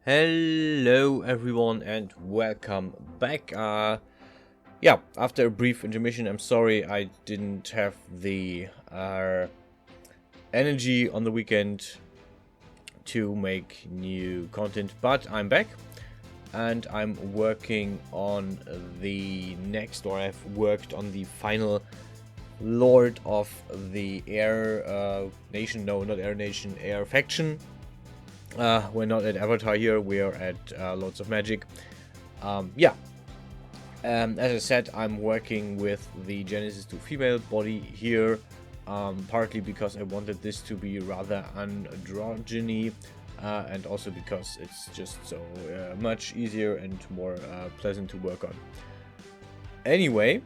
Hello everyone and welcome back. After a brief intermission, I'm sorry I didn't have the energy on the weekend to make new content, but I'm back and I'm working on the next, or I've worked on the final Lord of the Air Nation, no, not Air Nation, Air Faction. We're not at Avatar here, we're at Lords of Magic. As I said, I'm working with the Genesis to female body here, partly because I wanted this to be rather androgyny, and also because it's just so much easier and more pleasant to work on. Anyway,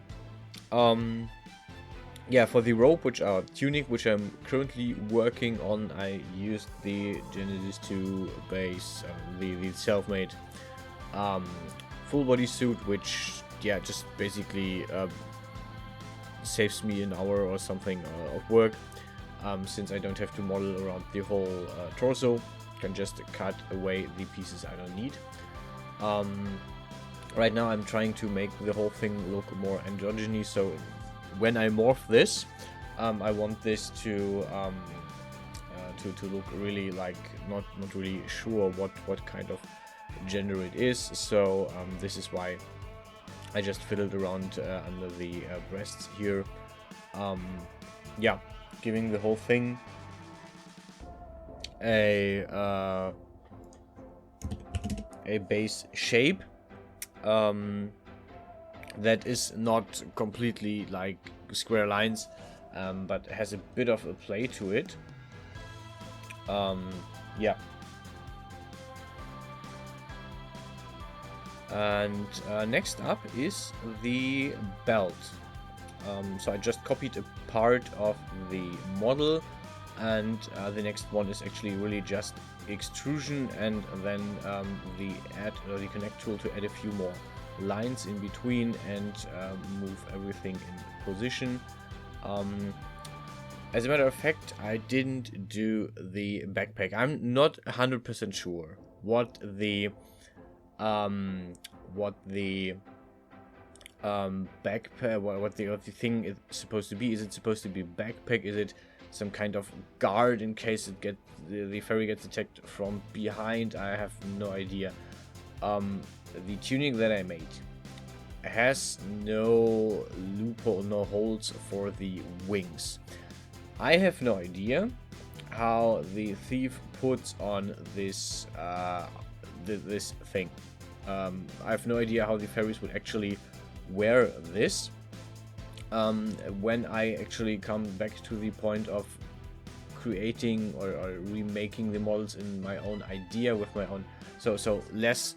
for the rope, which are Tunic, which I'm currently working on, I used the Genesis 2 base, the self-made full body suit, which just basically saves me an hour or something of work, since I don't have to model around the whole torso. Can just cut away the pieces I don't need. Right now I'm trying to make the whole thing look more androgyny, so when I morph this, I want this to look really like not really sure what kind of gender it is. So this is why I just fiddled around under the breasts here. Giving the whole thing a base shape. That is not completely like square lines, but has a bit of a play to it. And next up is the belt. So I just copied a part of the model, and the next one is actually really just extrusion, and then the connect tool to add a few more lines in between and move everything in position. As a matter of fact, I didn't do the backpack. I'm not 100% sure what the backpack, what the thing is supposed to be. Is it supposed to be backpack? Is it some kind of guard in case the ferry gets attacked from behind? I have no idea. The tuning that I made has no loophole, no holes for the wings. I have no idea how the thief puts on this this thing. I have no idea how the ferries would actually wear this. When I actually come back to the point of creating or remaking the models in my own idea with my own, so less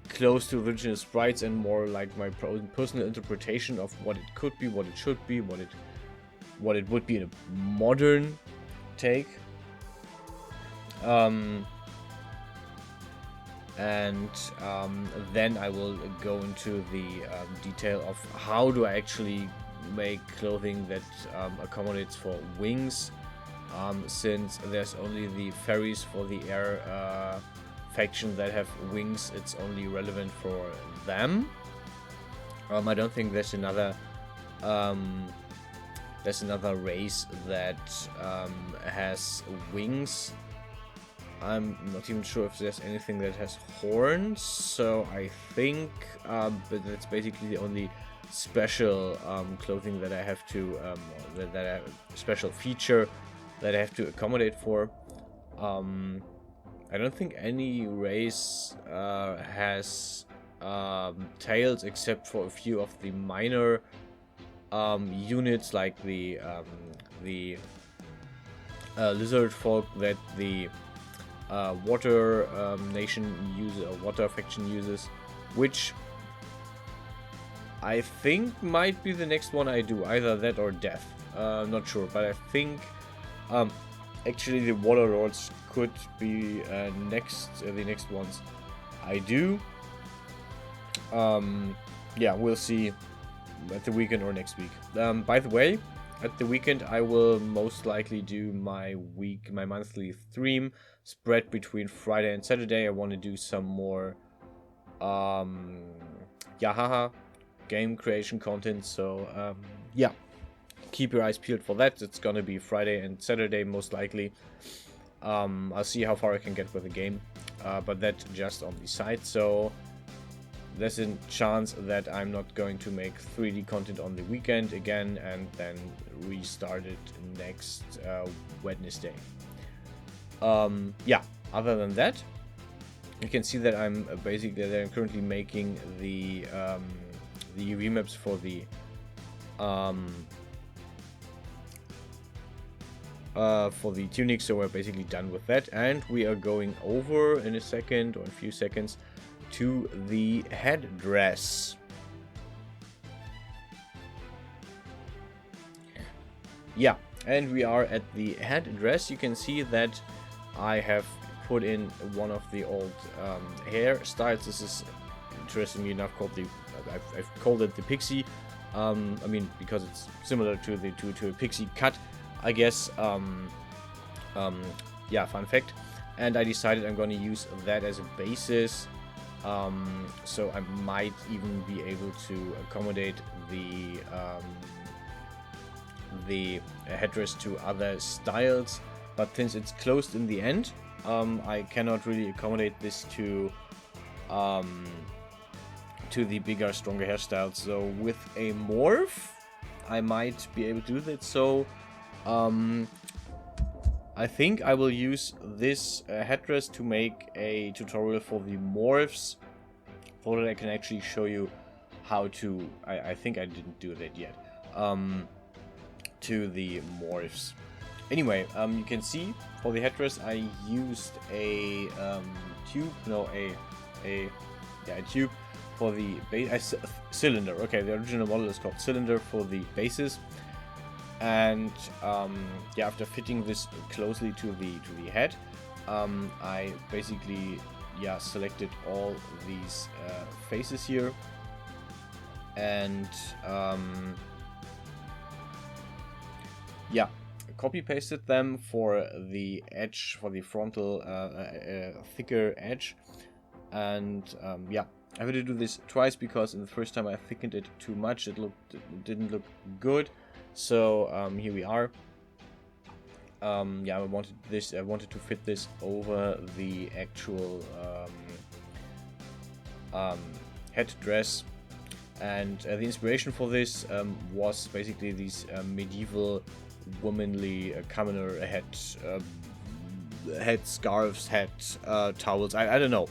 close to original sprites and more like my personal interpretation of what it could be, what it should be, what it would be in a modern take. Then I will go into the detail of how do I actually make clothing that accommodates for wings, since there's only the ferries for the air faction that have wings. It's only relevant for them. I don't think there's another race that has wings. I'm not even sure if there's anything that has horns, so I think but that's basically the only special clothing that I have to that I have a special feature that I have to accommodate for. I don't think any race has tails, except for a few of the minor units, like the lizard folk that the water nation uses, or water faction uses, which I think might be the next one I do, either that or death. Not sure, but I think actually the water lords could be the next ones I do. We'll see at the weekend or next week. By the way, at the weekend I will most likely do my monthly stream spread between Friday and Saturday. I want to do some more Yahaha game creation content, so yeah, keep your eyes peeled for that. It's gonna be Friday and Saturday most likely. I'll see how far I can get with the game, but that just on the side. So there's a chance that I'm not going to make 3D content on the weekend again and then restart it next Wednesday. Yeah, other than that, you can see that I'm currently making the UV maps for the Tunic, so we're basically done with that, and we are going over in a second or a few seconds to the headdress. Yeah, and we are at the headdress. You can see that I have put in one of the old hairstyles. This is, interestingly enough, called I've called it the pixie. I mean, because it's similar to a pixie cut, I guess. Yeah, fun fact. And I decided I'm going to use that as a basis. So I might even be able to accommodate the headdress to other styles, but since it's closed in the end, I cannot really accommodate this to the bigger, stronger hairstyles. So with a morph, I might be able to do that. So I think I will use this headdress to make a tutorial for the morphs, so that I can actually show you how to, I think I didn't do that yet, to the morphs. Anyway, you can see for the headdress I used a tube for the base, cylinder. Okay, the original model is called cylinder for the bases. And yeah, after fitting this closely to the head, I basically selected all these faces here, and copy pasted them for the edge, for the frontal thicker edge. And yeah, I had to do this twice because in the first time I thickened it too much. It didn't look good. So here we are. Yeah, I wanted to fit this over the actual headdress, and the inspiration for this was basically these medieval womanly commoner head scarves, head towels. I don't know.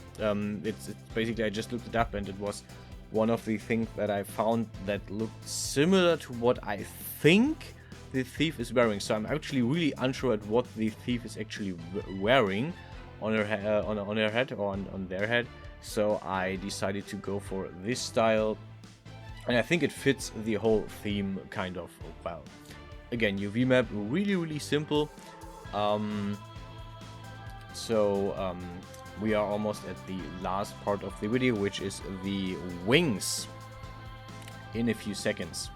It's basically, I just looked it up and it was one of the things that I found that looked similar to what I think the thief is wearing. So I'm actually really unsure at what the thief is actually wearing on her on her head or on their head. So I decided to go for this style, and I think it fits the whole theme kind of well. Again, UV map, really simple. We are almost at the last part of the video, which is the wings, in a few seconds.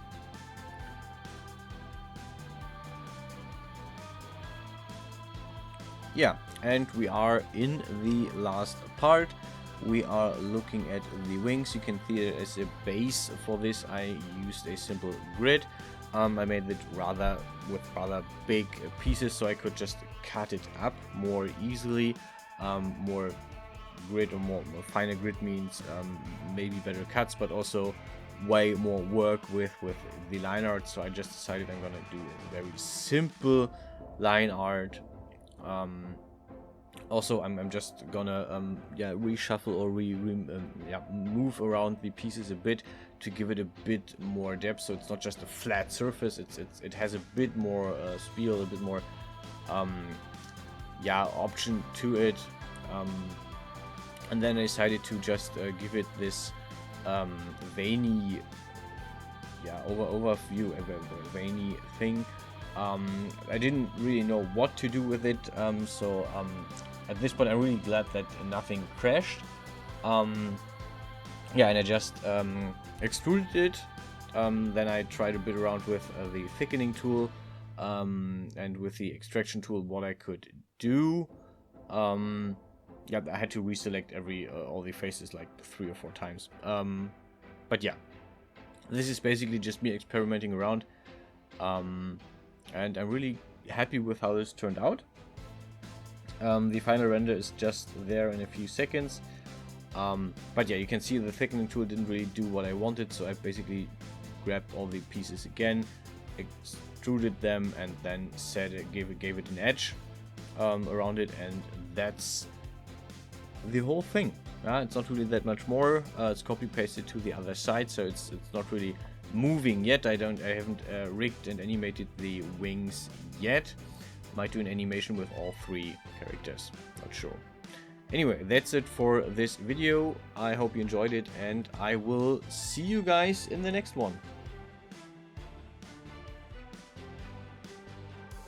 Yeah, and we are in the last part. We are looking at the wings. You can see it as a base for this. I used a simple grid. I made it with rather big pieces, so I could just cut it up more easily. More grid or more finer grid means maybe better cuts, but also way more work with the line art. So I just decided I'm gonna do a very simple line art. Also, I'm just gonna reshuffle or move around the pieces a bit to give it a bit more depth, so it's not just a flat surface. It has a bit more spiel, a bit more option to it. And then I decided to just give it this veiny overview, a veiny thing. I didn't really know what to do with it, so at this point I'm really glad that nothing crashed. And I just extruded it Then I tried a bit around with the thickening tool and with the extraction tool what I could do. Yeah, I had to reselect all the faces like 3 or 4 times. But yeah, this is basically just me experimenting around, and I'm really happy with how this turned out. The final render is just there in a few seconds. But yeah, you can see the thickening tool didn't really do what I wanted, so I basically grabbed all the pieces again, extruded them, and then gave it an edge around it, and that's the whole thing. It's not really that much more. It's copy pasted to the other side, so it's not really moving yet. I haven't rigged and animated the wings yet. Might do an animation with all 3 characters, not sure. Anyway, that's it for this video. I hope you enjoyed it, and I will see you guys in the next one.